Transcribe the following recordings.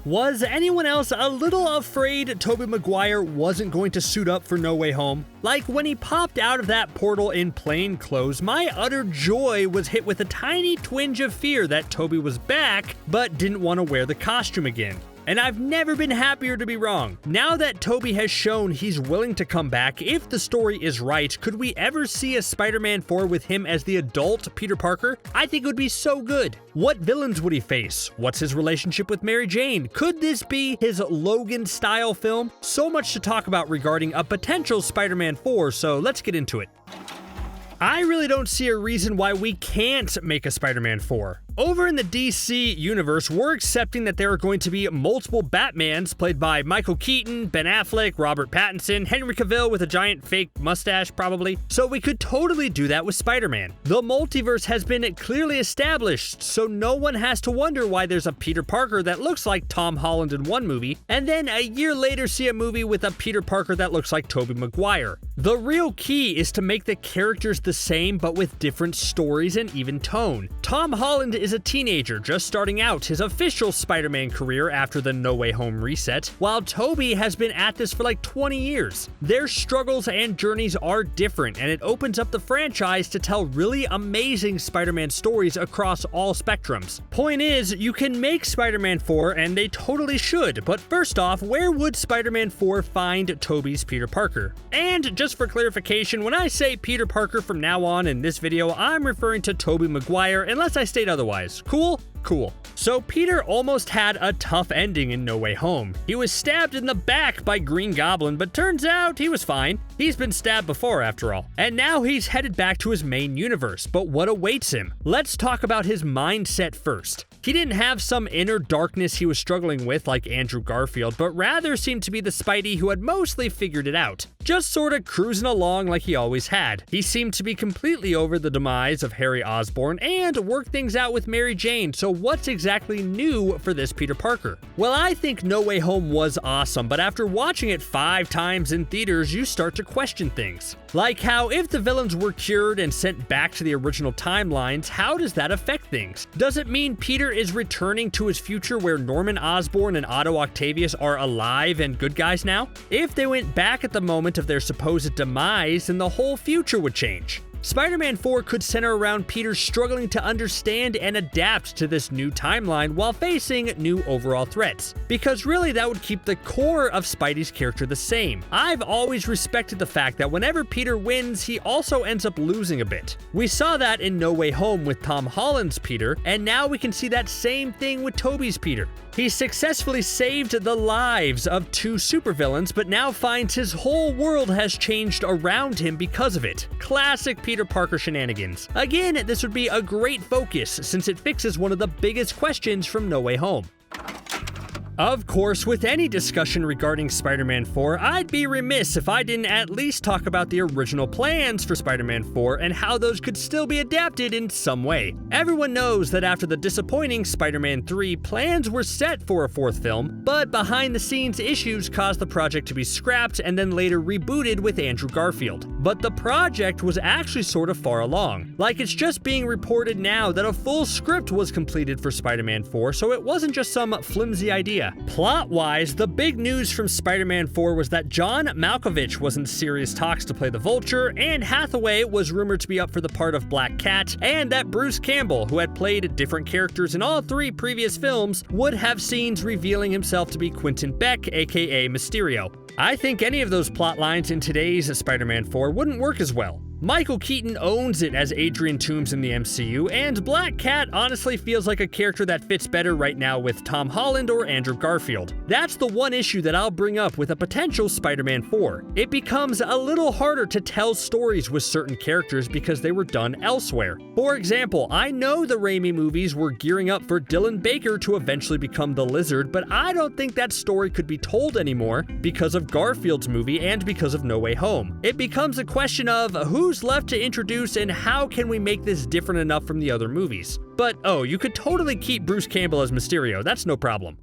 Was anyone else a little afraid Tobey Maguire wasn't going to suit up for No Way Home? Like, when he popped out of that portal in plain clothes, my utter joy was hit with a tiny twinge of fear that Tobey was back, but didn't want to wear the costume again. And I've never been happier to be wrong. Now that Tobey has shown he's willing to come back, if the story is right, could we ever see a Spider-Man 4 with him as the adult Peter Parker? I think it would be so good. What villains would he face? What's his relationship with Mary Jane? Could this be his Logan-style film? So much to talk about regarding a potential Spider-Man 4, so let's get into it. I really don't see a reason why we can't make a Spider-Man 4. Over in the DC universe, we're accepting that there are going to be multiple Batmans played by Michael Keaton, Ben Affleck, Robert Pattinson, Henry Cavill with a giant fake mustache probably, so we could totally do that with Spider-Man. The multiverse has been clearly established, so no one has to wonder why there's a Peter Parker that looks like Tom Holland in one movie, and then a year later see a movie with a Peter Parker that looks like Tobey Maguire. The real key is to make the characters the same but with different stories and even tone. Tom Holland is a teenager just starting out his official Spider-Man career after the No Way Home reset, while Tobey has been at this for like 20 years. Their struggles and journeys are different, and it opens up the franchise to tell really amazing Spider-Man stories across all spectrums. Point is, you can make Spider-Man 4, and they totally should, but first off, where would Spider-Man 4 find Tobey's Peter Parker? And just for clarification, when I say Peter Parker from now on in this video, I'm referring to Tobey Maguire unless I state otherwise. Cool? Cool. So Peter almost had a tough ending in No Way Home. He was stabbed in the back by Green Goblin, but turns out he was fine. He's been stabbed before after all. And now he's headed back to his main universe, but what awaits him? Let's talk about his mindset first. He didn't have some inner darkness he was struggling with like Andrew Garfield, but rather seemed to be the Spidey who had mostly figured it out. Just sorta cruising along like he always had. He seemed to be completely over the demise of Harry Osborn and worked things out with Mary Jane, so what's exactly new for this Peter Parker? Well, I think No Way Home was awesome, but after watching it 5 times in theaters, you start to question things. Like how if the villains were cured and sent back to the original timelines, how does that affect things? Does it mean Peter is returning to his future where Norman Osborn and Otto Octavius are alive and good guys now? If they went back at the moment of their supposed demise, then the whole future would change. Spider-Man 4 could center around Peter struggling to understand and adapt to this new timeline while facing new overall threats, because really that would keep the core of Spidey's character the same. I've always respected the fact that whenever Peter wins, he also ends up losing a bit. We saw that in No Way Home with Tom Holland's Peter, and now we can see that same thing with Tobey's Peter. He successfully saved the lives of 2 supervillains, but now finds his whole world has changed around him because of it. Classic Peter Parker shenanigans. Again, this would be a great focus since it fixes one of the biggest questions from No Way Home. Of course, with any discussion regarding Spider-Man 4, I'd be remiss if I didn't at least talk about the original plans for Spider-Man 4 and how those could still be adapted in some way. Everyone knows that after the disappointing Spider-Man 3, plans were set for a 4th film, but behind-the-scenes issues caused the project to be scrapped and then later rebooted with Andrew Garfield. But the project was actually sort of far along. Like, it's just being reported now that a full script was completed for Spider-Man 4, so it wasn't just some flimsy idea. Plot-wise, the big news from Spider-Man 4 was that John Malkovich was in serious talks to play the Vulture, and Hathaway was rumored to be up for the part of Black Cat, and that Bruce Campbell, who had played different characters in all 3 previous films, would have scenes revealing himself to be Quentin Beck, aka Mysterio. I think any of those plot lines in today's Spider-Man 4 wouldn't work as well. Michael Keaton owns it as Adrian Toomes in the MCU, and Black Cat honestly feels like a character that fits better right now with Tom Holland or Andrew Garfield. That's the one issue that I'll bring up with a potential Spider-Man 4. It becomes a little harder to tell stories with certain characters because they were done elsewhere. For example, I know the Raimi movies were gearing up for Dylan Baker to eventually become the Lizard, but I don't think that story could be told anymore because of Garfield's movie and because of No Way Home. It becomes a question of who's left to introduce and how can we make this different enough from the other movies. But oh, you could totally keep Bruce Campbell as Mysterio, that's no problem.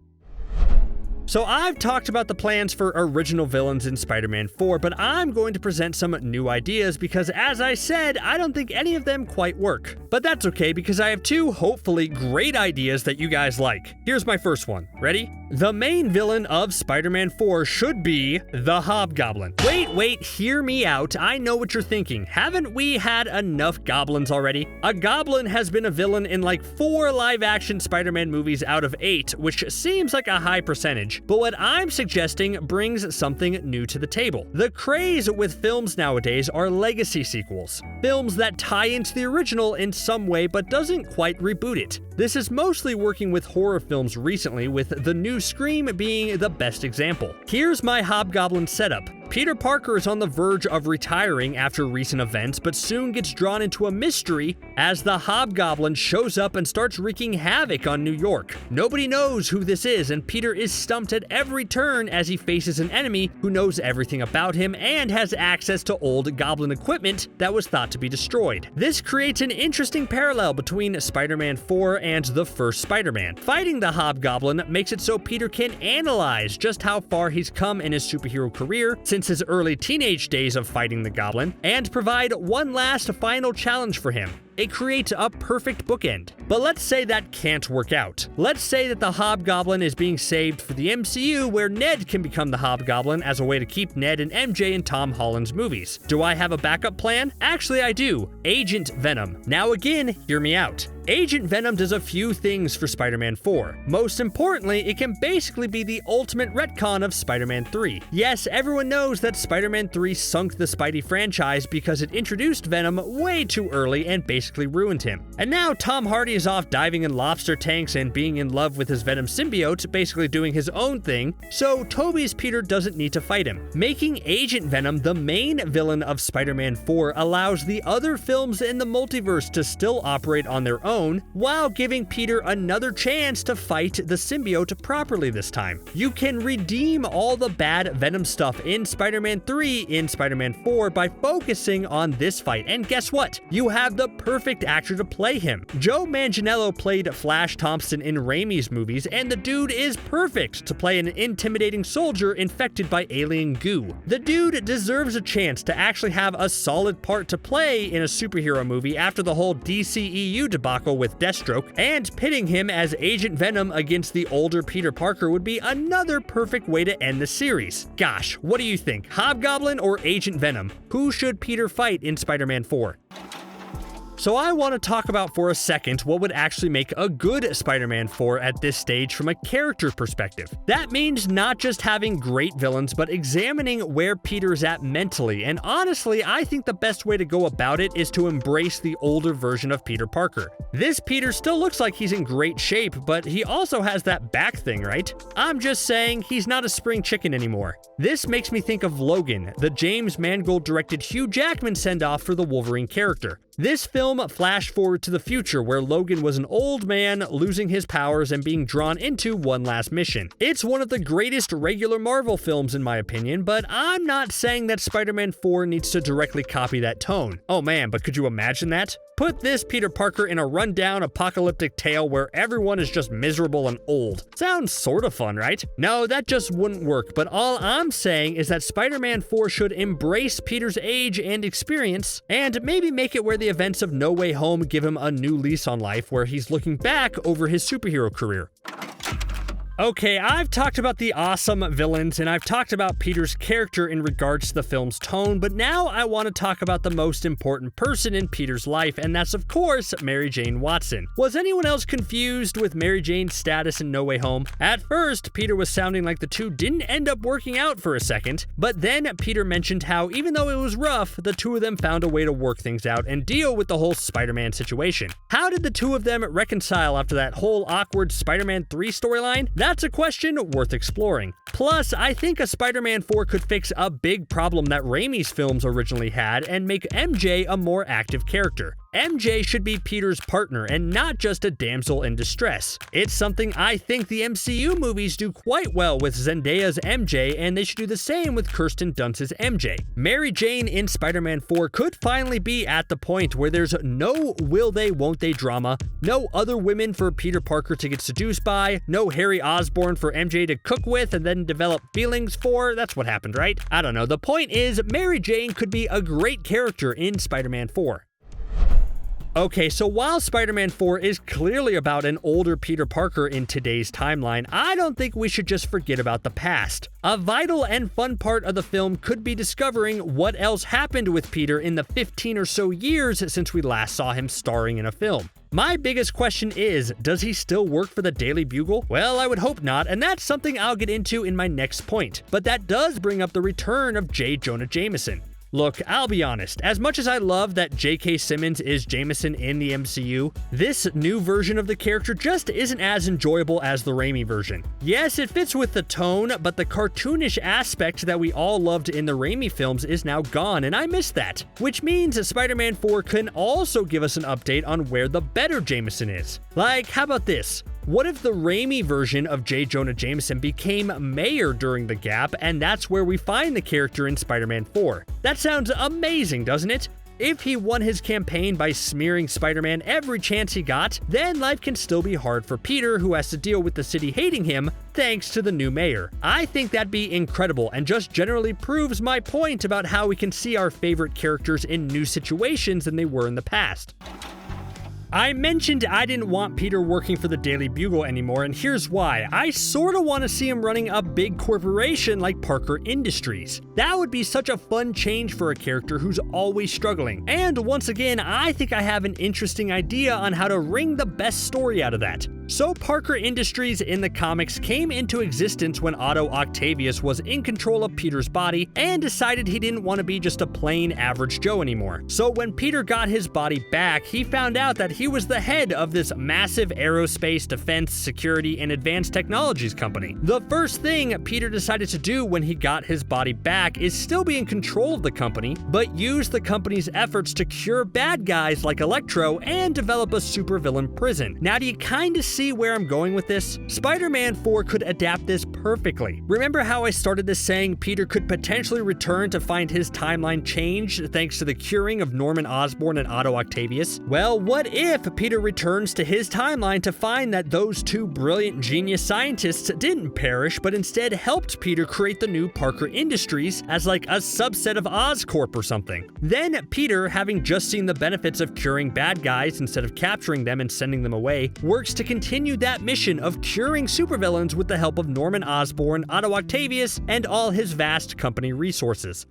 So I've talked about the plans for original villains in Spider-Man 4, but I'm going to present some new ideas because, as I said, I don't think any of them quite work. But that's okay because I have 2 hopefully great ideas that you guys like. Here's my first one. Ready? The main villain of Spider-Man 4 should be the Hobgoblin. Wait, hear me out. I know what you're thinking. Haven't we had enough goblins already? A goblin has been a villain in like 4 live-action Spider-Man movies out of 8, which seems like a high percentage. But what I'm suggesting brings something new to the table. The craze with films nowadays are legacy sequels. Films that tie into the original in some way but doesn't quite reboot it. This is mostly working with horror films recently, with the new Scream being the best example. Here's my Hobgoblin setup. Peter Parker is on the verge of retiring after recent events, but soon gets drawn into a mystery as the Hobgoblin shows up and starts wreaking havoc on New York. Nobody knows who this is, and Peter is stumped at every turn as he faces an enemy who knows everything about him and has access to old Goblin equipment that was thought to be destroyed. This creates an interesting parallel between Spider-Man 4 and the first Spider-Man. Fighting the Hobgoblin makes it so Peter can analyze just how far he's come in his superhero career since his early teenage days of fighting the Goblin, and provide one last final challenge for him. It creates a perfect bookend. But let's say that can't work out. Let's say that the Hobgoblin is being saved for the MCU, where Ned can become the Hobgoblin as a way to keep Ned and MJ in Tom Holland's movies. Do I have a backup plan? Actually, I do. Agent Venom. Now again, hear me out. Agent Venom does a few things for Spider-Man 4. Most importantly, it can basically be the ultimate retcon of Spider-Man 3. Yes, everyone knows that Spider-Man 3 sunk the Spidey franchise because it introduced Venom way too early and basically ruined him. And now Tom Hardy is off diving in lobster tanks and being in love with his Venom symbiote, basically doing his own thing, so Tobey's Peter doesn't need to fight him. Making Agent Venom the main villain of Spider-Man 4 allows the other films in the multiverse to still operate on their own, while giving Peter another chance to fight the symbiote properly this time. You can redeem all the bad Venom stuff in Spider-Man 3 in Spider-Man 4 by focusing on this fight, and guess what? You have the perfect actor to play him. Joe Manganiello played Flash Thompson in Raimi's movies, and the dude is perfect to play an intimidating soldier infected by alien goo. The dude deserves a chance to actually have a solid part to play in a superhero movie after the whole DCEU debacle with Deathstroke, and pitting him as Agent Venom against the older Peter Parker would be another perfect way to end the series. Gosh, what do you think? Hobgoblin or Agent Venom? Who should Peter fight in Spider-Man 4? So I want to talk about for a second what would actually make a good Spider-Man 4 at this stage from a character perspective. That means not just having great villains, but examining where Peter's at mentally, and honestly, I think the best way to go about it is to embrace the older version of Peter Parker. This Peter still looks like he's in great shape, but he also has that back thing, right? I'm just saying he's not a spring chicken anymore. This makes me think of Logan, the James Mangold-directed Hugh Jackman send-off for the Wolverine character. This film flashed forward to the future where Logan was an old man losing his powers and being drawn into one last mission. It's one of the greatest regular Marvel films in my opinion, but I'm not saying that Spider-Man 4 needs to directly copy that tone. Oh man, but could you imagine that? Put this Peter Parker in a rundown apocalyptic tale where everyone is just miserable and old. Sounds sort of fun, right? No, that just wouldn't work, but all I'm saying is that Spider-Man 4 should embrace Peter's age and experience, and maybe make it where the events of No Way Home give him a new lease on life where he's looking back over his superhero career. Okay, I've talked about the awesome villains, and I've talked about Peter's character in regards to the film's tone, but now I want to talk about the most important person in Peter's life, and that's of course Mary Jane Watson. Was anyone else confused with Mary Jane's status in No Way Home? At first, Peter was sounding like the two didn't end up working out for a second, but then Peter mentioned how even though it was rough, the two of them found a way to work things out and deal with the whole Spider-Man situation. How did the two of them reconcile after that whole awkward Spider-Man 3 storyline? That's a question worth exploring. Plus, I think a Spider-Man 4 could fix a big problem that Raimi's films originally had and make MJ a more active character. MJ should be Peter's partner and not just a damsel in distress. It's something I think the MCU movies do quite well with Zendaya's MJ, and they should do the same with Kirsten Dunst's MJ. Mary Jane in Spider-Man 4 could finally be at the point where there's no will they won't they drama, no other women for Peter Parker to get seduced by, no Harry Osborn for MJ to cook with and then develop feelings for. That's what happened, right? I don't know. The point is, Mary Jane could be a great character in Spider-Man 4. Okay, so while Spider-Man 4 is clearly about an older Peter Parker in today's timeline, I don't think we should just forget about the past. A vital and fun part of the film could be discovering what else happened with Peter in the 15 or so years since we last saw him starring in a film. My biggest question is, does he still work for the Daily Bugle? Well, I would hope not, and that's something I'll get into in my next point. But that does bring up the return of J. Jonah Jameson. Look, I'll be honest, as much as I love that J.K. Simmons is Jameson in the MCU, this new version of the character just isn't as enjoyable as the Raimi version. Yes, it fits with the tone, but the cartoonish aspect that we all loved in the Raimi films is now gone, and I miss that. Which means Spider-Man 4 can also give us an update on where the better Jameson is. Like, how about this? What if the Raimi version of J. Jonah Jameson became mayor during the gap, and that's where we find the character in Spider-Man 4? That sounds amazing, doesn't it? If he won his campaign by smearing Spider-Man every chance he got, then life can still be hard for Peter, who has to deal with the city hating him thanks to the new mayor. I think that'd be incredible and just generally proves my point about how we can see our favorite characters in new situations than they were in the past. I mentioned I didn't want Peter working for the Daily Bugle anymore, and here's why. I sorta want to see him running a big corporation like Parker Industries. That would be such a fun change for a character who's always struggling. And once again, I think I have an interesting idea on how to wring the best story out of that. So Parker Industries in the comics came into existence when Otto Octavius was in control of Peter's body and decided he didn't want to be just a plain average Joe anymore. So when Peter got his body back, he found out that he was the head of this massive aerospace, defense, security, and advanced technologies company. The first thing Peter decided to do when he got his body back is still be in control of the company, but use the company's efforts to cure bad guys like Electro and develop a supervillain prison. Now, do you kind of see where I'm going with this? Spider-Man 4 could adapt this perfectly. Remember how I started this saying Peter could potentially return to find his timeline changed thanks to the curing of Norman Osborn and Otto Octavius? Well, what if Peter returns to his timeline to find that those two brilliant genius scientists didn't perish, but instead helped Peter create the new Parker Industries as like a subset of Oscorp or something? Then Peter, having just seen the benefits of curing bad guys instead of capturing them and sending them away, works to continue that mission of curing supervillains with the help of Norman Osborn, Otto Octavius, and all his vast company resources.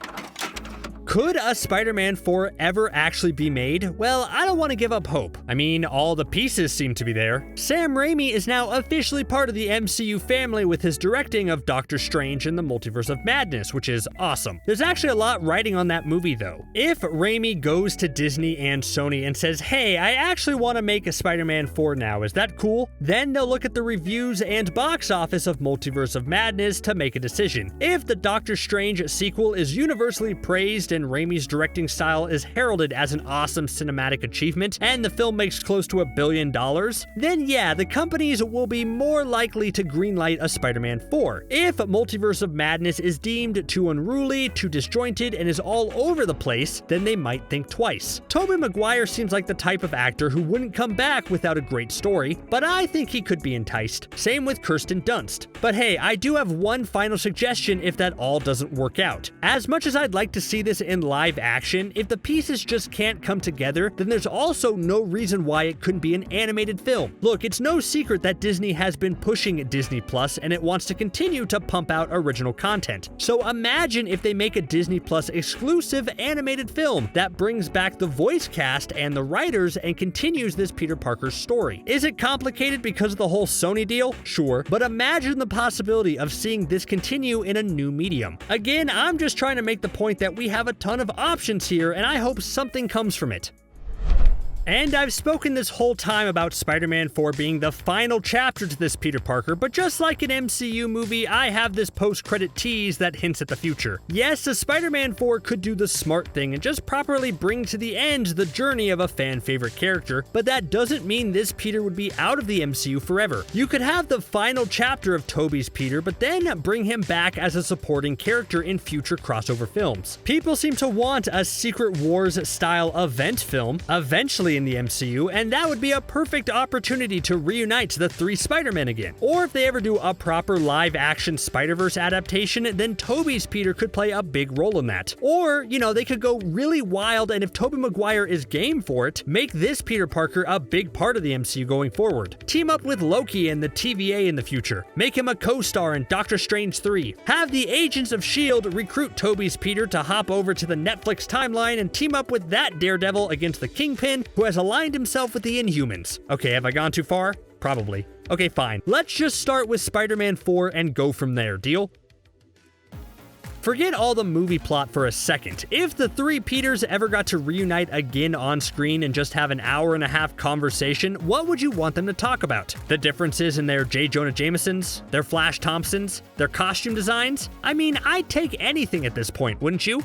Could a Spider-Man 4 ever actually be made? Well, I don't want to give up hope. I mean, all the pieces seem to be there. Sam Raimi is now officially part of the MCU family with his directing of Doctor Strange in the Multiverse of Madness, which is awesome. There's actually a lot riding on that movie though. If Raimi goes to Disney and Sony and says, hey, I actually want to make a Spider-Man 4 now, is that cool? Then they'll look at the reviews and box office of Multiverse of Madness to make a decision. If the Doctor Strange sequel is universally praised and Raimi's directing style is heralded as an awesome cinematic achievement, and the film makes close to $1 billion, then yeah, the companies will be more likely to greenlight a Spider-Man 4. If Multiverse of Madness is deemed too unruly, too disjointed, and is all over the place, then they might think twice. Tobey Maguire seems like the type of actor who wouldn't come back without a great story, but I think he could be enticed. Same with Kirsten Dunst. But hey, I do have one final suggestion if that all doesn't work out. As much as I'd like to see this in live action, if the pieces just can't come together, then there's also no reason why it couldn't be an animated film. Look, it's no secret that Disney has been pushing Disney Plus and it wants to continue to pump out original content. So imagine if they make a Disney Plus exclusive animated film that brings back the voice cast and the writers and continues this Peter Parker story. Is it complicated because of the whole Sony deal? Sure, but imagine the possibility of seeing this continue in a new medium. Again, I'm just trying to make the point that we have a ton of options here, and I hope something comes from it. And I've spoken this whole time about Spider-Man 4 being the final chapter to this Peter Parker, but just like an MCU movie, I have this post-credit tease that hints at the future. Yes, a Spider-Man 4 could do the smart thing and just properly bring to the end the journey of a fan-favorite character, but that doesn't mean this Peter would be out of the MCU forever. You could have the final chapter of Tobey's Peter, but then bring him back as a supporting character in future crossover films. People seem to want a Secret Wars-style event film, eventually in the MCU, and that would be a perfect opportunity to reunite the 3 Spider-Men again. Or if they ever do a proper live-action Spider-Verse adaptation, then Tobey's Peter could play a big role in that. Or, they could go really wild, and if Tobey Maguire is game for it, make this Peter Parker a big part of the MCU going forward. Team up with Loki and the TVA in the future. Make him a co-star in Doctor Strange 3. Have the Agents of S.H.I.E.L.D. recruit Tobey's Peter to hop over to the Netflix timeline and team up with that Daredevil against the Kingpin, who has aligned himself with the Inhumans. Okay, have I gone too far? Probably. Okay, fine. Let's just start with Spider-Man 4 and go from there. Deal? Forget all the movie plot for a second. If the 3 Peters ever got to reunite again on screen and just have an hour-and-a-half conversation, what would you want them to talk about? The differences in their J. Jonah Jamesons? Their Flash Thompsons? Their costume designs? I mean, I'd take anything at this point, wouldn't you?